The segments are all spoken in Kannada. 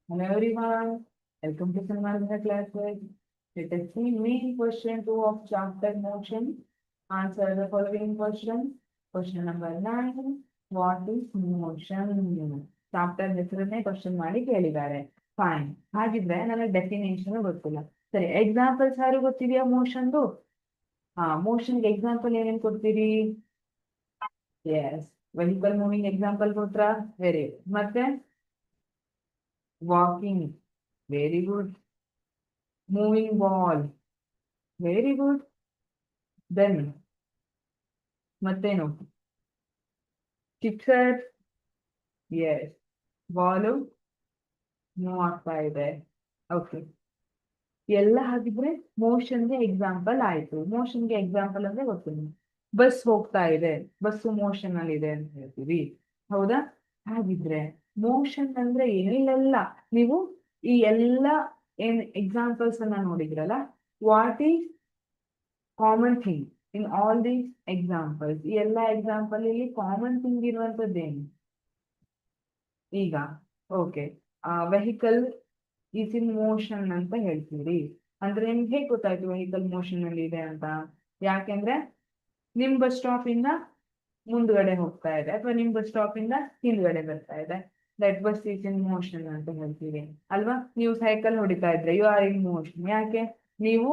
Hello everyone, welcome to Sanmarga classes. Let us see main question 2 of chapter motion. Answer the following questions. Question number 9. What is motion? Chapter ಹೆಸರನ್ನೇ ಕ್ವಶನ್ ಮಾಡಿ ಕೇಳಿದ್ದಾರೆ. ಫೈನ್. ಹಾಗಿದ್ರೆ ನನಗೆ ಡೆಫಿನೇಷನ್ ಗೊತ್ತಿಲ್ಲ. ಸರಿ, ಎಕ್ಸಾಂಪಲ್ಸ್ ಯಾರು ಗೊತ್ತಿದೆಯಾ ಮೋಷನ್ದು? ಮೋಷನ್ಗೆ ಎಕ್ಸಾಂಪಲ್ ಏನೇನು ಕೊಡ್ತೀರಿ? ಎಸ್, ವೆಹಿಕಲ್ ಮೂವಿಂಗ್ ಎಕ್ಸಾಂಪಲ್ ಕೊಟ್ರಾ? Very good. ಮತ್ತೆ walking, very good. Moving ball, very good. Then ಮತ್ತೇನು? Fixer, yes. ಬಾಲು ಮೂವ್ ಆಗ್ತಾ ಇದೆ. ಓಕೆ, ಎಲ್ಲ ಹಾಗಿದ್ರೆ ಮೋಷನ್ಗೆ ಎಕ್ಸಾಂಪಲ್ ಆಯ್ತು. ಮೋಷನ್ಗೆ ಎಕ್ಸಾಂಪಲ್ ಅಂದ್ರೆ ಗೊತ್ತಿಲ್ಲ. ಬಸ್ ಹೋಗ್ತಾ ಇದೆ, ಬಸ್ಸು ಮೋಷನ್ ಅಲ್ಲಿ ಇದೆ ಅಂತ ಹೇಳ್ತೀವಿ, ಹೌದಾ? ಹಾಗಿದ್ರೆ ಮೋಷನ್ ಅಂದ್ರೆ ಏನಿಲ್ಲ. ನೀವು ಈ ಎಲ್ಲ ಏನ್ ಎಕ್ಸಾಂಪಲ್ಸ್ ಅನ್ನ ನೋಡಿದ್ರಲ್ಲ, what is common thing in all these examples? ಈ ಎಲ್ಲ ಎಕ್ಸಾಂಪಲ್ ಇಲ್ಲಿ ಕಾಮನ್ ಥಿಂಗ್ ಇರುವಂತದ್ದೇನು? ಈಗ okay, vehicle is in motion ಅಂತ ಹೇಳ್ತೀರಿ ಅಂದ್ರೆ ನಿಮ್ಗೆ ಹೇಗೆ ಗೊತ್ತಾಯ್ತು ವೆಹಿಕಲ್ ಮೋಷನ್ ಅಲ್ಲಿ ಇದೆ ಅಂತ? ಯಾಕೆಂದ್ರೆ ನಿಮ್ ಬಸ್ ಸ್ಟಾಪ್ ಇಂದ ಮುಂದ್ಗಡೆ ಹೋಗ್ತಾ ಇದೆ ಅಥವಾ ನಿಮ್ ಬಸ್ ಸ್ಟಾಪ್ ಇಂದ ಹಿಂದ್ಗಡೆ ಬರ್ತಾ ಇದೆ, that bus is in motion ಅಂತ ಹೇಳ್ತೀವಿ ಅಲ್ವಾ? ನೀವು ಸೈಕಲ್ ಹೊಡಿತಾ ಇದ್ರೆ ಯು ಆರ್ ಇನ್ ಮೋಷನ್. ಯಾಕೆ? ನೀವು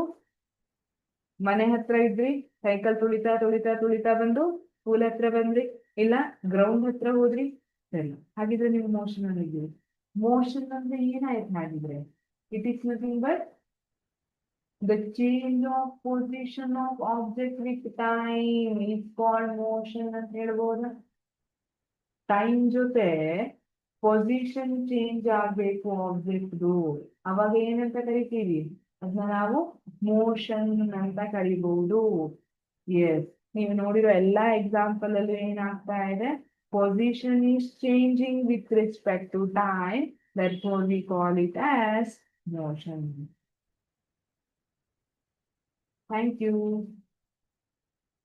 ಮನೆ ಹತ್ರ ಇದ್ರಿ, ಸೈಕಲ್ ತುಳಿತಾ ತುಳಿತಾ ತುಳಿತಾ ಬಂದು ಸ್ಕೂಲ್ ಹತ್ರ ಬಂದ್ರಿ, ಇಲ್ಲ ಗ್ರೌಂಡ್ ಹತ್ರ ಹೋದ್ರಿ, ಸರಿ, ಹಾಗಿದ್ರೆ ನೀವು ಮೋಷನ್ ಅಲ್ಲಿ ಇದ್ದೀರಿ. ಮೋಷನ್ ಅಂದ್ರೆ ಏನಾಯ್ತು ಹಾಗಿದ್ರೆ? It is nothing but the change of position of object with time is called motion ಅಂತ ಹೇಳ್ಬೋದಾ? ಟೈಮ್ ಜೊತೆ ಪೊಸಿಷನ್ ಚೇಂಜ್ ಆಗ್ಬೇಕು ಆಬ್ಜೆಕ್ಟ್ದು, ಅವಾಗ ಏನಂತ ಕರಿತೀವಿ? ಅದನ್ನ ನಾವು ಮೋಷನ್ ಅಂತ ಕರಿಬಹುದು. ಎಸ್, ನೀವು ನೋಡಿರೋ ಎಲ್ಲಾ ಎಕ್ಸಾಂಪಲ್ ಅಲ್ಲಿ ಏನಾಗ್ತಾ ಇದೆ? Position is changing with respect to time, therefore we call it as motion. Thank you.